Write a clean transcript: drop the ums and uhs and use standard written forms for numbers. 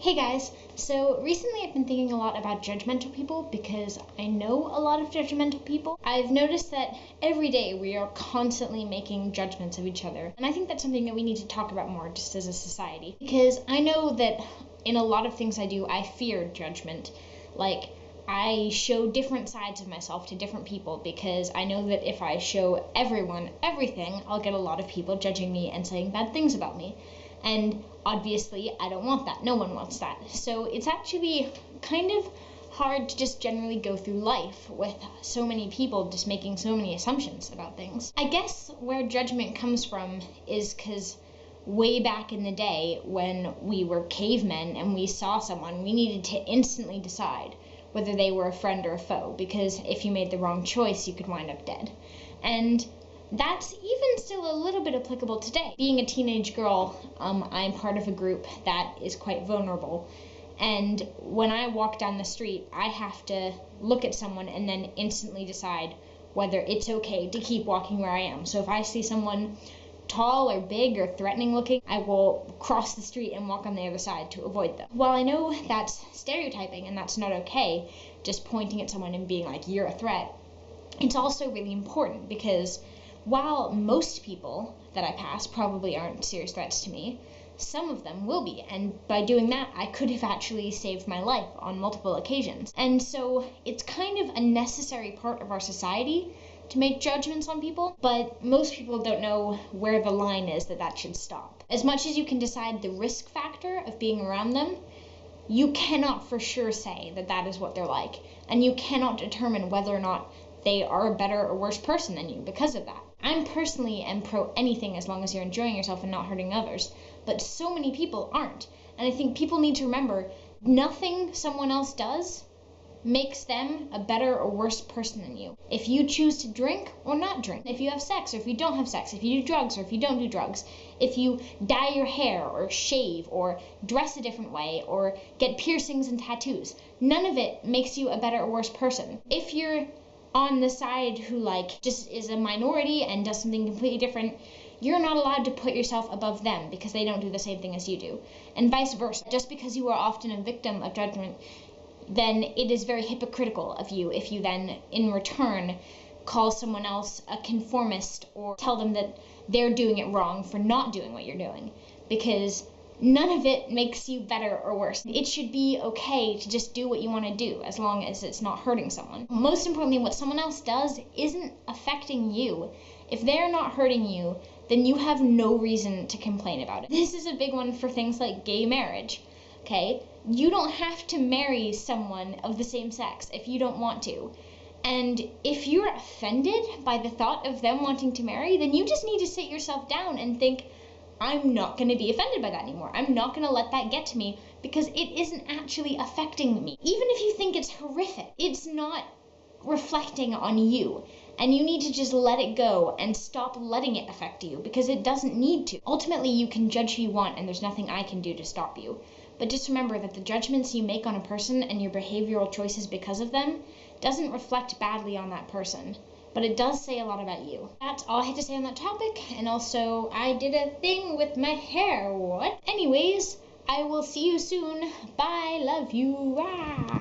Hey guys, so recently I've been thinking a lot about judgmental people because I know a lot of judgmental people. I've noticed that every day we are constantly making judgments of each other, and I think that's something that we need to talk about more just as a society, because I know that in a lot of things I do, I fear judgment. Like, I show different sides of myself to different people because I know that if I show everyone everything, I'll get a lot of people judging me and saying bad things about me. And obviously, I don't want that. No one wants that. So it's actually kind of hard to just generally go through life with so many people just making so many assumptions about things. I guess where judgment comes from is because way back in the day when we were cavemen and we saw someone, we needed to instantly decide whether they were a friend or a foe, because if you made the wrong choice, you could wind up dead. And that's even still a little bit applicable today. Being a teenage girl, I'm part of a group that is quite vulnerable. And when I walk down the street, I have to look at someone and then instantly decide whether it's okay to keep walking where I am. So if I see someone tall or big or threatening looking, I will cross the street and walk on the other side to avoid them. While I know that's stereotyping and that's not okay, just pointing at someone and being like, you're a threat, it's also really important because while most people that I pass probably aren't serious threats to me, some of them will be, and by doing that, I could have actually saved my life on multiple occasions. And so it's kind of a necessary part of our society to make judgments on people, but most people don't know where the line is that should stop. As much as you can decide the risk factor of being around them, you cannot for sure say that is what they're like, and you cannot determine whether or not they are a better or worse person than you because of that. I'm personally am pro anything as long as you're enjoying yourself and not hurting others, but so many people aren't. And I think people need to remember nothing someone else does makes them a better or worse person than you. If you choose to drink or not drink, if you have sex or if you don't have sex, if you do drugs or if you don't do drugs, if you dye your hair or shave or dress a different way or get piercings and tattoos, none of it makes you a better or worse person. If you're on the side who just is a minority and does something completely different, you're not allowed to put yourself above them because they don't do the same thing as you do, and vice versa. Just because you are often a victim of judgment, then it is very hypocritical of you if you then in return call someone else a conformist or tell them that they're doing it wrong for not doing what you're doing, because none of it makes you better or worse. It should be okay to just do what you want to do as long as it's not hurting someone. Most importantly, what someone else does isn't affecting you. If they're not hurting you, then you have no reason to complain about it. This is a big one for things like gay marriage, okay? You don't have to marry someone of the same sex if you don't want to. And if you're offended by the thought of them wanting to marry, then you just need to sit yourself down and think, I'm not going to be offended by that anymore. I'm not going to let that get to me because it isn't actually affecting me. Even if you think it's horrific, it's not reflecting on you. And you need to just let it go and stop letting it affect you because it doesn't need to. Ultimately, you can judge who you want and there's nothing I can do to stop you. But just remember that the judgments you make on a person and your behavioral choices because of them doesn't reflect badly on that person, but it does say a lot about you. That's all I had to say on that topic, and also I did a thing with my hair. What? Anyways, I will see you soon. Bye. Love you. Ah.